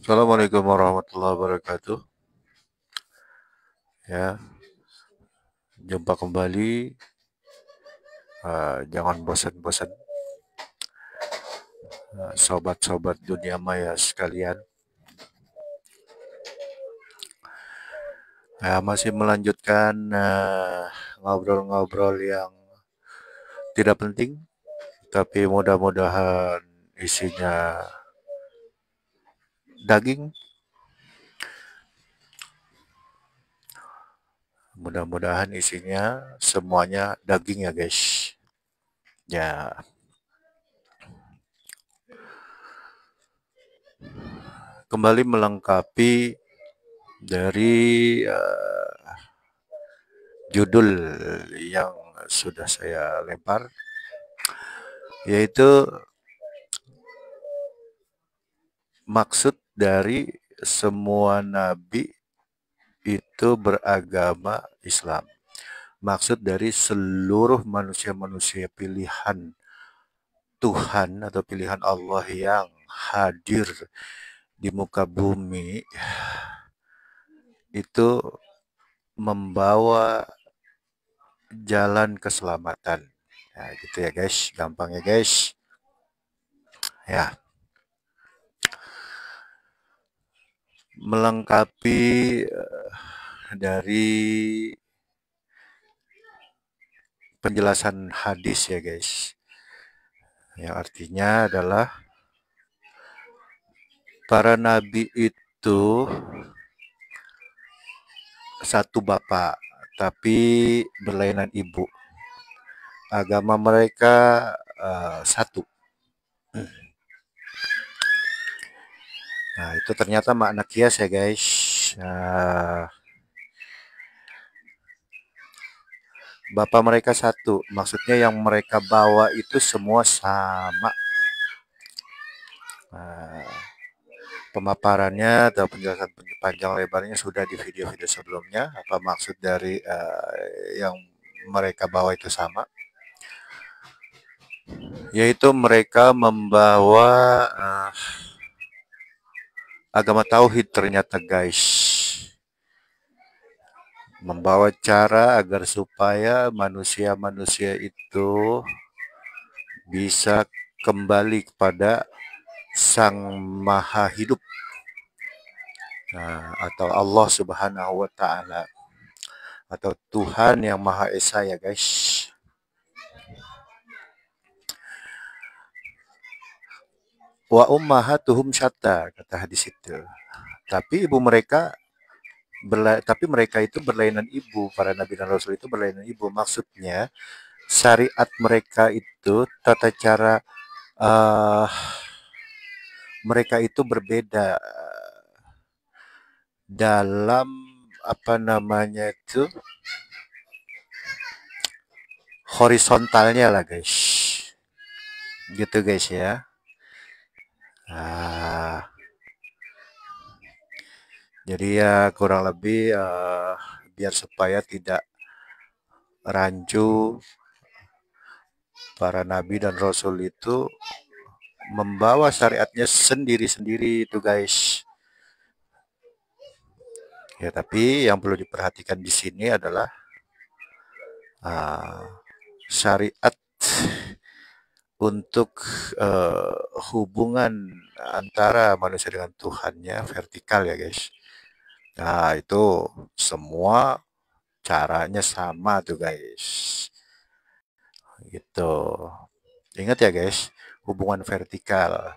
Assalamualaikum warahmatullahi wabarakatuh. Ya, jumpa kembali. Jangan bosan-bosan, sobat-sobat dunia maya sekalian. Masih melanjutkan ngobrol-ngobrol yang tidak penting, tapi mudah-mudahan isinya daging. Mudah-mudahan isinya semuanya daging ya guys. Ya, kembali melengkapi dari judul yang sudah saya lempar, yaitu maksud dari semua nabi itu beragama Islam. Maksud dari seluruh manusia-manusia pilihan Tuhan atau pilihan Allah yang hadir di muka bumi itu membawa jalan keselamatan. Ya, gitu ya guys, gampang ya guys. Ya, melengkapi dari penjelasan hadis ya guys. Yang artinya adalah para nabi itu satu bapak, tapi berlainan ibu. Agama mereka satu. Nah, itu ternyata makna kias ya guys. Uh, Bapak mereka satu, maksudnya yang mereka bawa itu semua sama. Uh, Pemaparannya atau penjelasan panjang lebarnya sudah di video-video sebelumnya. Apa maksud dari yang mereka bawa itu sama? Yaitu mereka membawa agama tauhid ternyata guys. Membawa cara agar supaya manusia-manusia itu bisa kembali kepada Sang Maha Hidup, atau Allah Subhanahu wa Ta'ala, atau Tuhan yang Maha Esa ya guys. Wa ummahatuhum syatta, kata hadis itu. Tapi ibu mereka tapi mereka itu berlainan ibu, para nabi dan rasul itu berlainan ibu. Maksudnya syariat mereka itu, tata cara uh, mereka itu berbeda dalam apa namanya itu horizontalnya lah guys, gitu guys ya. Jadi ya kurang lebih biar supaya tidak rancu, para nabi dan rasul itu membawa syariatnya sendiri-sendiri itu guys. Ya, tapi yang perlu diperhatikan di sini adalah syariat untuk hubungan antara manusia dengan Tuhannya vertikal ya guys. Nah, itu semua caranya sama tuh guys. Gitu. Ingat ya guys, hubungan vertikal.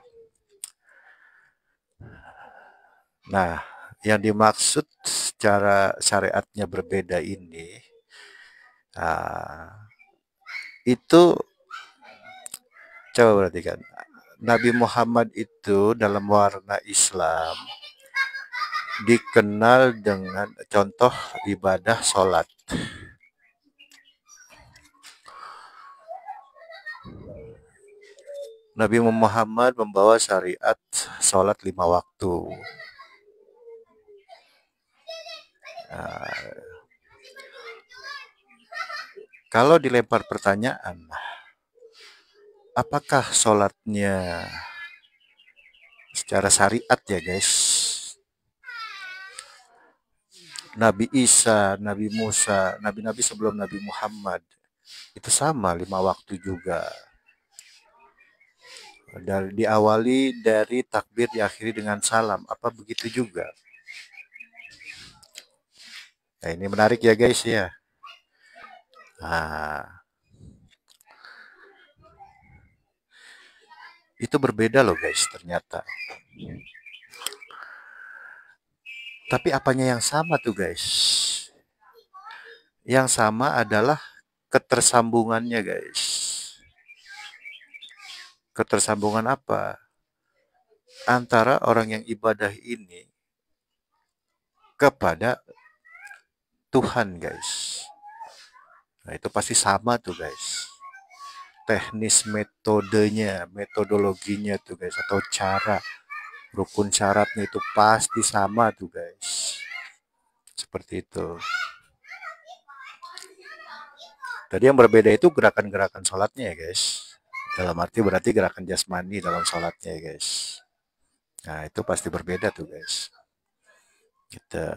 Nah, yang dimaksud secara syariatnya berbeda ini, itu coba perhatikan. Nabi Muhammad itu dalam warna Islam dikenal dengan contoh ibadah sholat. Nabi Muhammad membawa syariat sholat 5 waktu. Kalau dilempar pertanyaan, apakah sholatnya secara syariat ya guys, Nabi Isa, Nabi Musa, nabi-nabi sebelum Nabi Muhammad. Itu sama 5 waktu juga. Dan diawali dari takbir, diakhiri dengan salam. Apa begitu juga? Nah, ini menarik ya guys ya. Nah, itu berbeda loh guys ternyata. Tapi apanya yang sama tuh guys? Yang sama adalah ketersambungannya guys. Ketersambungan apa? Antara orang yang ibadah ini kepada Tuhan guys. Nah itu pasti sama tuh guys. Teknis metodenya, metodologinya tuh guys. Atau cara, rukun syaratnya itu pasti sama tuh guys. Seperti itu. Tadi yang berbeda itu gerakan-gerakan sholatnya ya guys. Dalam arti berarti gerakan jasmani dalam sholatnya ya guys. Nah itu pasti berbeda tuh guys. Gitu.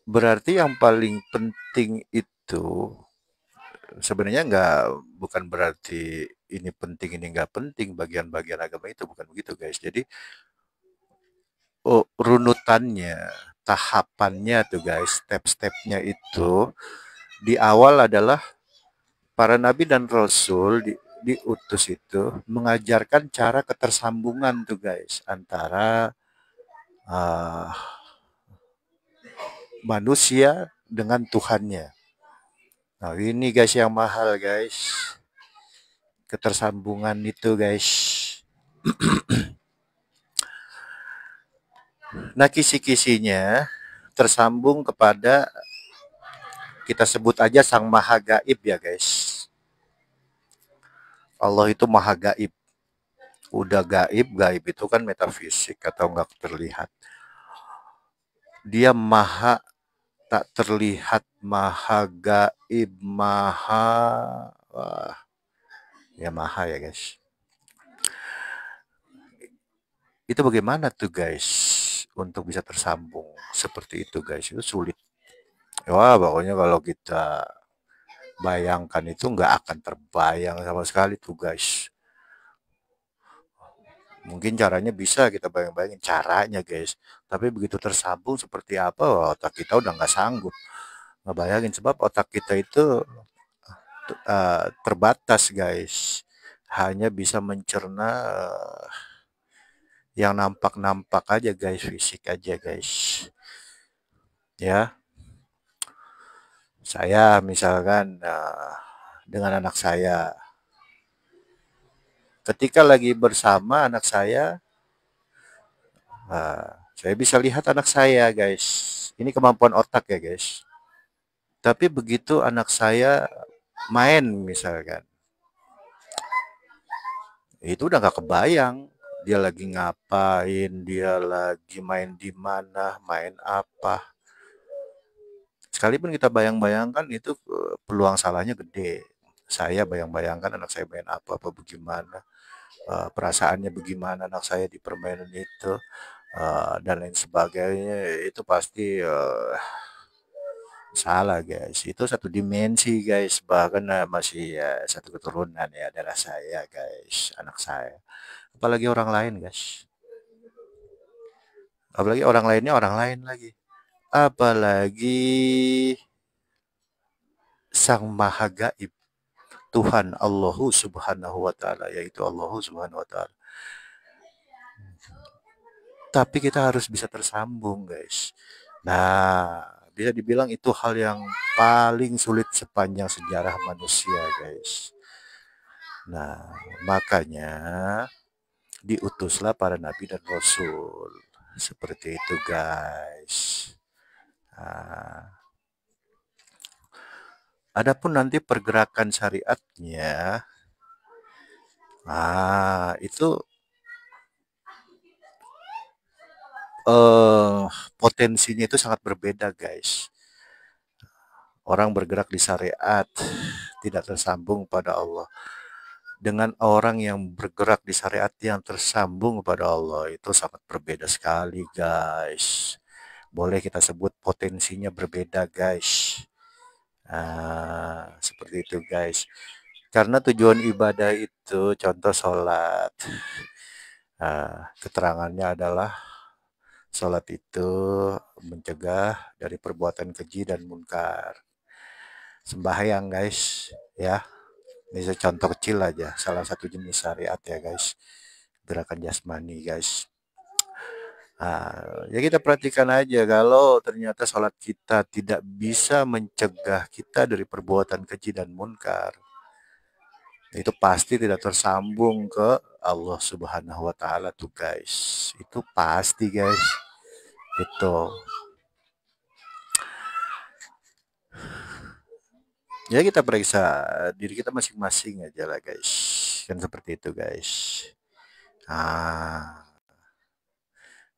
Berarti yang paling penting itu sebenarnya bukan berarti ini penting ini nggak penting bagian-bagian agama itu bukan begitu guys. Jadi runutannya, tahapannya tuh guys, step-stepnya itu di awal adalah para nabi dan rasul diutus itu mengajarkan cara ketersambungan tuh guys antara uh, manusia dengan Tuhannya. Nah ini guys yang mahal guys, ketersambungan itu guys. Nah kisi-kisinya tersambung kepada kita sebut aja Sang Maha Gaib ya guys. Allah itu Maha Gaib. Udah gaib, gaib itu kan metafisik atau nggak terlihat. Dia maha tak terlihat, maha gaib, maha... Wah, ya maha ya guys. Itu bagaimana tuh guys untuk bisa tersambung seperti itu guys, itu sulit. Wah pokoknya kalau kita bayangkan itu nggak akan terbayang sama sekali tuh guys. Mungkin caranya bisa kita bayang-bayangin caranya guys. Tapi begitu tersambung seperti apa, otak kita udah nggak sanggup ngebayangin sebab otak kita itu terbatas guys. Hanya bisa mencerna yang nampak-nampak aja guys, fisik aja guys. Ya, saya misalkan dengan anak saya, ketika lagi bersama anak saya bisa lihat anak saya guys. Ini kemampuan otak ya guys. Tapi begitu anak saya main misalkan, itu udah nggak kebayang. Dia lagi ngapain, dia lagi main di mana, main apa. Sekalipun kita bayang-bayangkan itu peluang salahnya gede. Saya bayang-bayangkan anak saya main apa bagaimana, perasaannya bagaimana anak saya di permainan itu, dan lain sebagainya. Itu pasti salah guys. Itu satu dimensi guys. Bahkan masih satu keturunan ya darah saya guys, anak saya. Apalagi orang lain guys. Apalagi orang lainnya orang lain lagi. Apalagi Sang Maha Gaib. Tuhan Allahu Subhanahu wa taala, yaitu Allahu Subhanahu wa taala. Tapi kita harus bisa tersambung, guys. Nah, bisa dibilang itu hal yang paling sulit sepanjang sejarah manusia, guys. Nah, makanya diutuslah para nabi dan rasul. Seperti itu, guys. Nah, adapun nanti pergerakan syariatnya, itu potensinya itu sangat berbeda, guys. Orang bergerak di syariat tidak tersambung pada Allah. dengan orang yang bergerak di syariat yang tersambung kepada Allah itu sangat berbeda sekali, guys. Boleh kita sebut potensinya berbeda, guys. Seperti itu, guys. Karena tujuan ibadah itu, contoh sholat, keterangannya adalah sholat itu mencegah dari perbuatan keji dan munkar. Sembahyang, guys, ya. Ini contoh kecil aja, salah satu jenis syariat ya, guys. Gerakan jasmani, guys. Ya kita perhatikan aja kalau ternyata sholat kita tidak bisa mencegah kita dari perbuatan keji dan munkar, itu pasti tidak tersambung ke Allah Subhanahu wa taala tuh, guys. Itu pasti, guys. Itu. Ya kita periksa diri kita masing-masing aja lah, guys. Kan seperti itu, guys. Ah,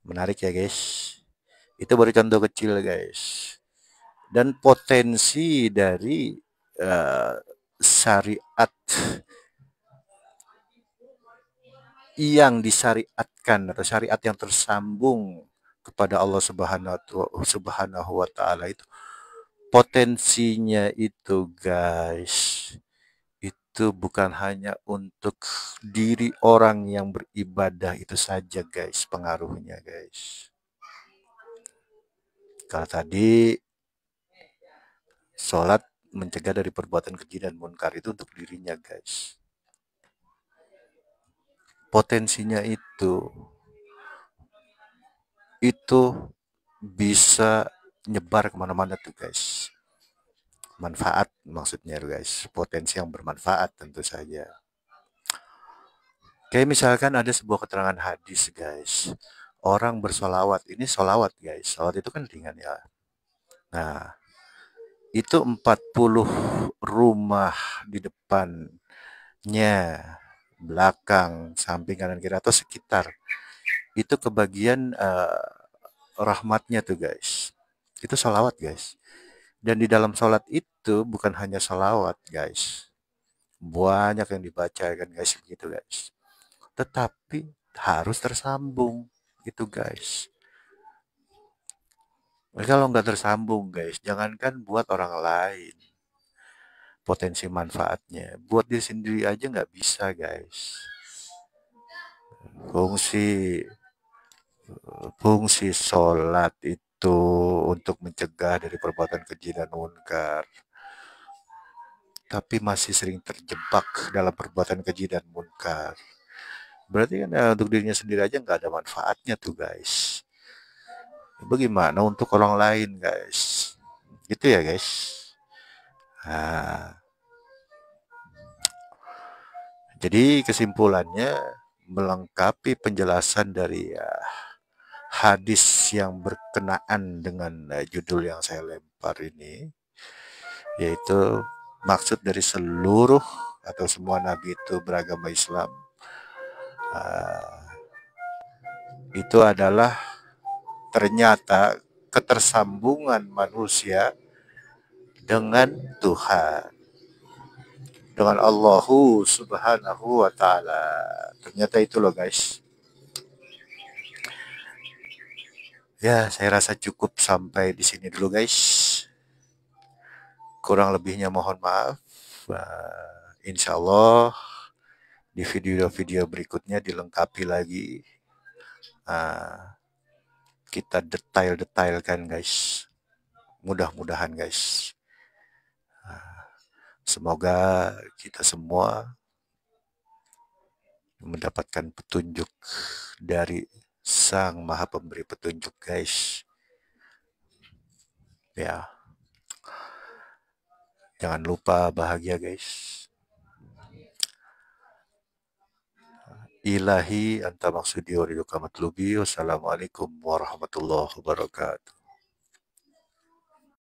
menarik ya, guys. Itu baru contoh kecil, guys. Dan potensi dari syariat yang disyariatkan atau syariat yang tersambung kepada Allah Subhanahu wa taala itu potensinya itu, guys, itu bukan hanya untuk diri orang yang beribadah itu saja, guys, pengaruhnya, guys. Kalau tadi sholat mencegah dari perbuatan keji dan munkar itu untuk dirinya, guys. Potensinya itu bisa nyebar kemana-mana tuh, guys. Manfaat maksudnya, guys. Potensi yang bermanfaat tentu saja. Kayak misalkan ada sebuah keterangan hadis, guys. Orang bersolawat. Ini solawat, guys. Solawat itu kan ringan ya. Nah, itu 40 rumah di depannya, belakang, samping, kanan, kiri, atau sekitar. Itu kebagian rahmatnya tuh, guys. Itu solawat, guys. Dan di dalam sholat itu bukan hanya salawat, guys. Banyak yang dibaca kan, guys, begitu, guys. Tetapi harus tersambung, gitu, guys. Kalau nggak tersambung, guys, jangankan buat orang lain potensi manfaatnya, buat diri sendiri aja nggak bisa, guys. Fungsi fungsi sholat itu untuk mencegah dari perbuatan keji dan munkar, tapi masih sering terjebak dalam perbuatan keji dan munkar. Berarti kan untuk dirinya sendiri aja nggak ada manfaatnya tuh, guys. Bagaimana untuk orang lain, guys? Gitu ya, guys. Nah, jadi kesimpulannya melengkapi penjelasan dari hadis yang berkenaan dengan judul yang saya lempar ini, yaitu maksud dari seluruh atau semua nabi itu beragama Islam, itu adalah ternyata ketersambungan manusia dengan Tuhan, dengan Allahu Subhanahu wa taala. Ternyata itu loh, guys. Ya, saya rasa cukup sampai di sini dulu, guys. Kurang lebihnya mohon maaf. Insya Allah di video-video berikutnya dilengkapi lagi. Kita detail-detailkan, guys. Mudah-mudahan, guys. Semoga kita semua mendapatkan petunjuk dari Sang Maha Pemberi Petunjuk, guys. Ya. Jangan lupa bahagia, guys. Ilahi anta maksudi wa ridhuka matlubi. Wassalamualaikum warahmatullahi wabarakatuh.